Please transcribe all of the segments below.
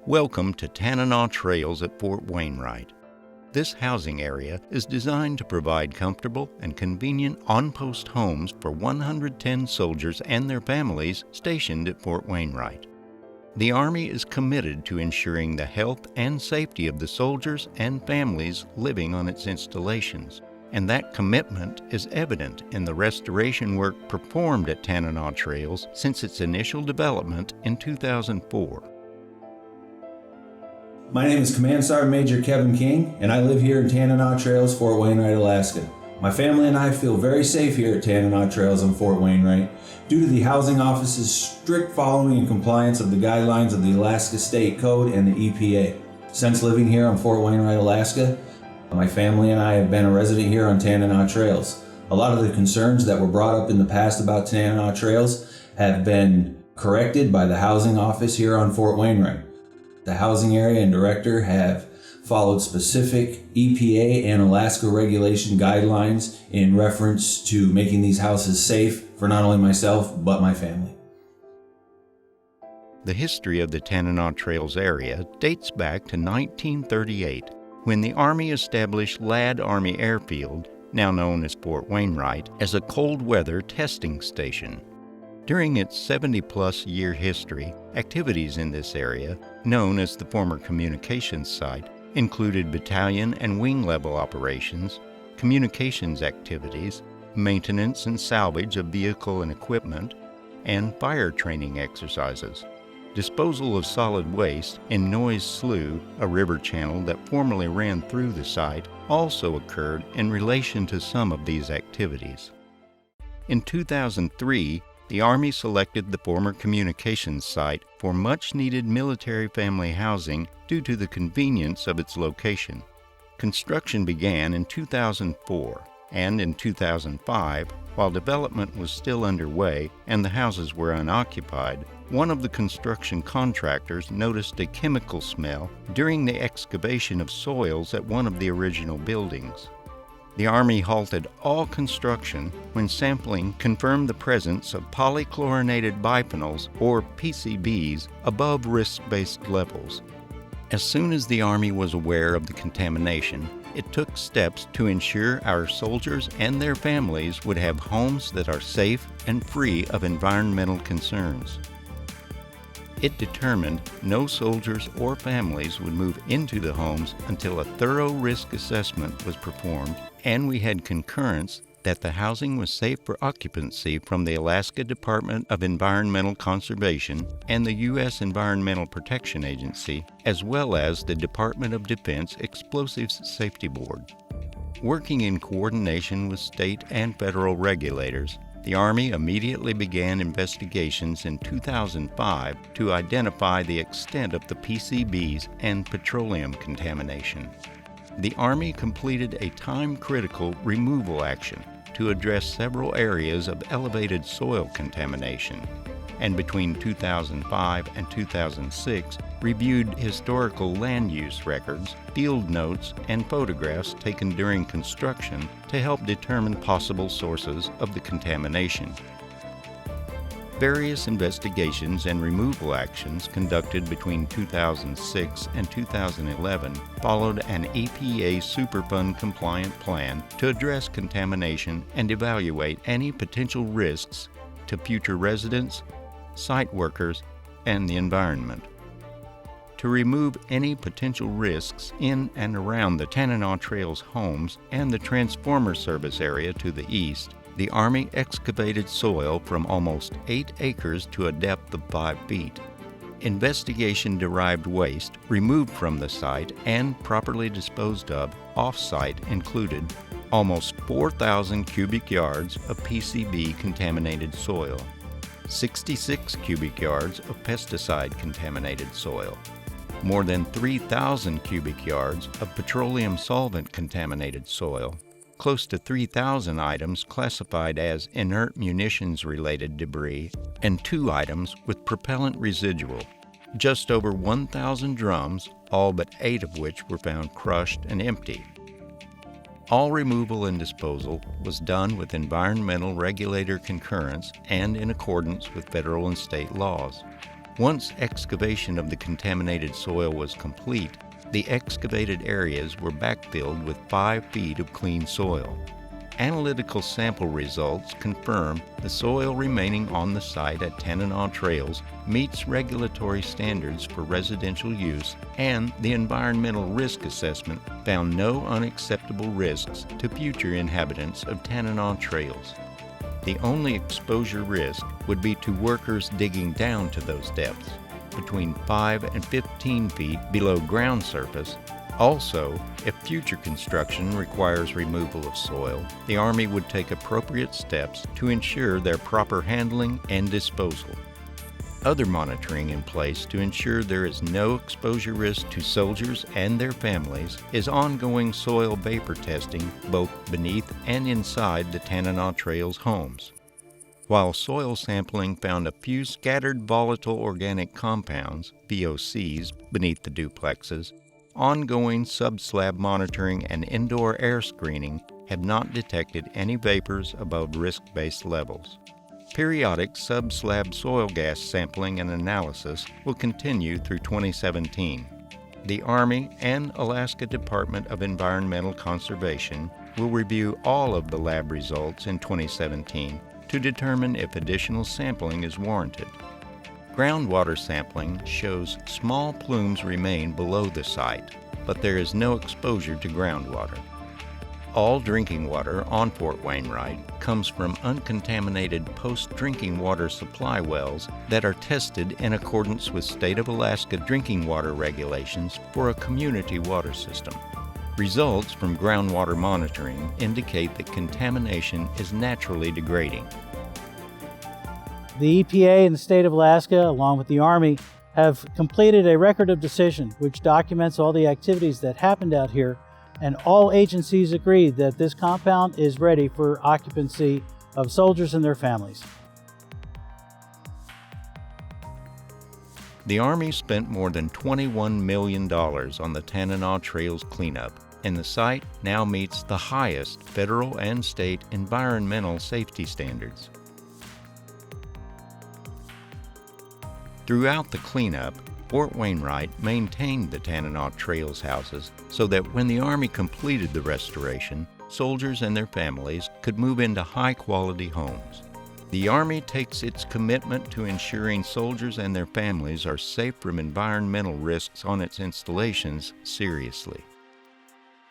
Welcome to Tanana Trails at Fort Wainwright. This housing area is designed to provide comfortable and convenient on-post homes for 110 soldiers and their families stationed at Fort Wainwright. The Army is committed to ensuring the health and safety of the soldiers and families living on its installations, and that commitment is evident in the restoration work performed at Tanana Trails since its initial development in 2004. My name is Command Sergeant Major Kevin King, and I live here in Tanana Trails, Fort Wainwright, Alaska. My family and I feel very safe here at Tanana Trails in Fort Wainwright due to the Housing Office's strict following and compliance of the guidelines of the Alaska State Code and the EPA. Since living here on Fort Wainwright, Alaska, my family and I have been a resident here on Tanana Trails. A lot of the concerns that were brought up in the past about Tanana Trails have been corrected by the Housing Office here on Fort Wainwright. The housing area and director have followed specific EPA and Alaska regulation guidelines in reference to making these houses safe for not only myself, but my family. The history of the Tanana Trails area dates back to 1938, when the Army established Ladd Army Airfield, now known as Fort Wainwright, as a cold weather testing station. During its 70-plus year history, activities in this area, known as the former communications site, included battalion and wing level operations, communications activities, maintenance and salvage of vehicle and equipment, and fire training exercises. Disposal of solid waste in Noyes Slough, a river channel that formerly ran through the site, also occurred in relation to some of these activities. In 2003, the Army selected the former communications site for much-needed military family housing due to the convenience of its location. Construction began in 2004, and in 2005, while development was still underway and the houses were unoccupied, one of the construction contractors noticed a chemical smell during the excavation of soils at one of the original buildings. The Army halted all construction when sampling confirmed the presence of polychlorinated biphenyls, or PCBs, above risk-based levels. As soon as the Army was aware of the contamination, it took steps to ensure our soldiers and their families would have homes that are safe and free of environmental concerns. It determined no soldiers or families would move into the homes until a thorough risk assessment was performed, and we had concurrence that the housing was safe for occupancy from the Alaska Department of Environmental Conservation and the U.S. Environmental Protection Agency, as well as the Department of Defense Explosives Safety Board. Working in coordination with state and federal regulators, the Army immediately began investigations in 2005 to identify the extent of the PCBs and petroleum contamination. The Army completed a time-critical removal action to address several areas of elevated soil contamination, and between 2005 and 2006 reviewed historical land use records, field notes, and photographs taken during construction to help determine possible sources of the contamination. Various investigations and removal actions conducted between 2006 and 2011 followed an EPA Superfund compliant plan to address contamination and evaluate any potential risks to future residents, site workers, and the environment. To remove any potential risks in and around the Tanana Trails homes and the transformer service area to the east, the Army excavated soil from almost 8 acres to a depth of 5 feet. Investigation-derived waste removed from the site and properly disposed of off-site included almost 4,000 cubic yards of PCB-contaminated soil, 66 cubic yards of pesticide-contaminated soil, more than 3,000 cubic yards of petroleum solvent-contaminated soil, close to 3,000 items classified as inert munitions-related debris, and 2 items with propellant residual, just over 1,000 drums, all but 8 of which were found crushed and empty. All removal and disposal was done with environmental regulator concurrence and in accordance with federal and state laws. Once excavation of the contaminated soil was complete, the excavated areas were backfilled with 5 feet of clean soil. Analytical sample results confirm the soil remaining on the site at Tanana Trails meets regulatory standards for residential use, and the environmental risk assessment found no unacceptable risks to future inhabitants of Tanana Trails. The only exposure risk would be to workers digging down to those depths, between 5 and 15 feet below ground surface. Also, if future construction requires removal of soil, the Army would take appropriate steps to ensure their proper handling and disposal. Other monitoring in place to ensure there is no exposure risk to soldiers and their families is ongoing soil vapor testing both beneath and inside the Tanana Trails homes. While soil sampling found a few scattered volatile organic compounds, VOCs, beneath the duplexes, ongoing subslab monitoring and indoor air screening have not detected any vapors above risk-based levels. Periodic subslab soil gas sampling and analysis will continue through 2017. The Army and Alaska Department of Environmental Conservation will review all of the lab results in 2017 to determine if additional sampling is warranted. Groundwater sampling shows small plumes remain below the site, but there is no exposure to groundwater. All drinking water on Fort Wainwright comes from uncontaminated post-drinking water supply wells that are tested in accordance with State of Alaska drinking water regulations for a community water system. Results from groundwater monitoring indicate that contamination is naturally degrading. The EPA and the state of Alaska, along with the Army, have completed a record of decision which documents all the activities that happened out here, and all agencies agree that this compound is ready for occupancy of soldiers and their families. The Army spent more than $21 million on the Tanana Trails cleanup, and the site now meets the highest federal and state environmental safety standards. Throughout the cleanup, Fort Wainwright maintained the Tanana Trails houses so that when the Army completed the restoration, soldiers and their families could move into high-quality homes. The Army takes its commitment to ensuring soldiers and their families are safe from environmental risks on its installations seriously.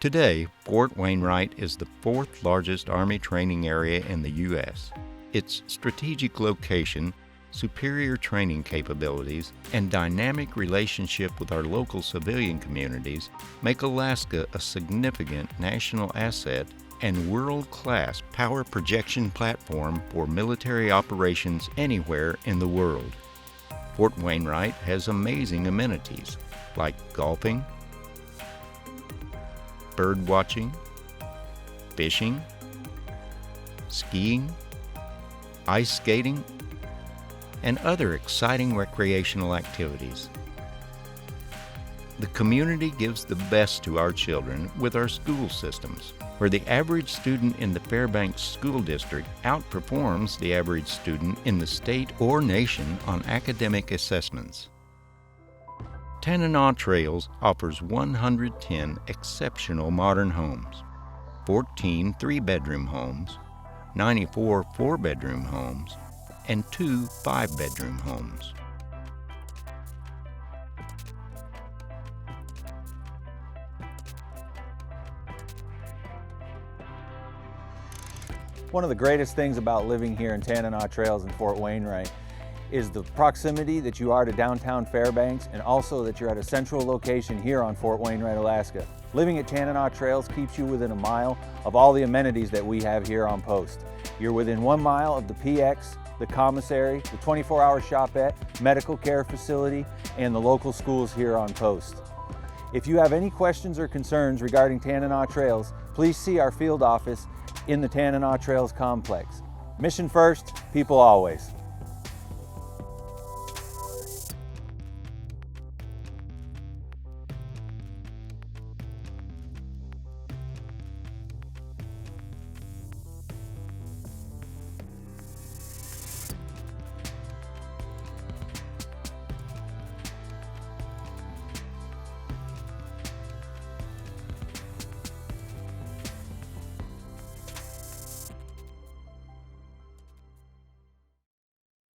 Today, Fort Wainwright is the 4th largest Army training area in the U.S. Its strategic location, superior training capabilities, and dynamic relationship with our local civilian communities make Alaska a significant national asset and world-class power projection platform for military operations anywhere in the world. Fort Wainwright has amazing amenities like golfing, bird watching, fishing, skiing, ice skating, and other exciting recreational activities. The community gives the best to our children with our school systems, where the average student in the Fairbanks School District outperforms the average student in the state or nation on academic assessments. Tanana Trails offers 110 exceptional modern homes, 14 3-bedroom homes, 94 4-bedroom homes, and 2 5-bedroom homes. One of the greatest things about living here in Tanana Trails in Fort Wainwright is the proximity that you are to downtown Fairbanks, and also that you're at a central location here on Fort Wainwright, Alaska. Living at Tanana Trails keeps you within a mile of all the amenities that we have here on post. You're within 1 mile of the PX, the commissary, the 24-hour shopette, medical care facility, and the local schools here on post. If you have any questions or concerns regarding Tanana Trails, please see our field office in the Tanana Trails complex. Mission first, people always.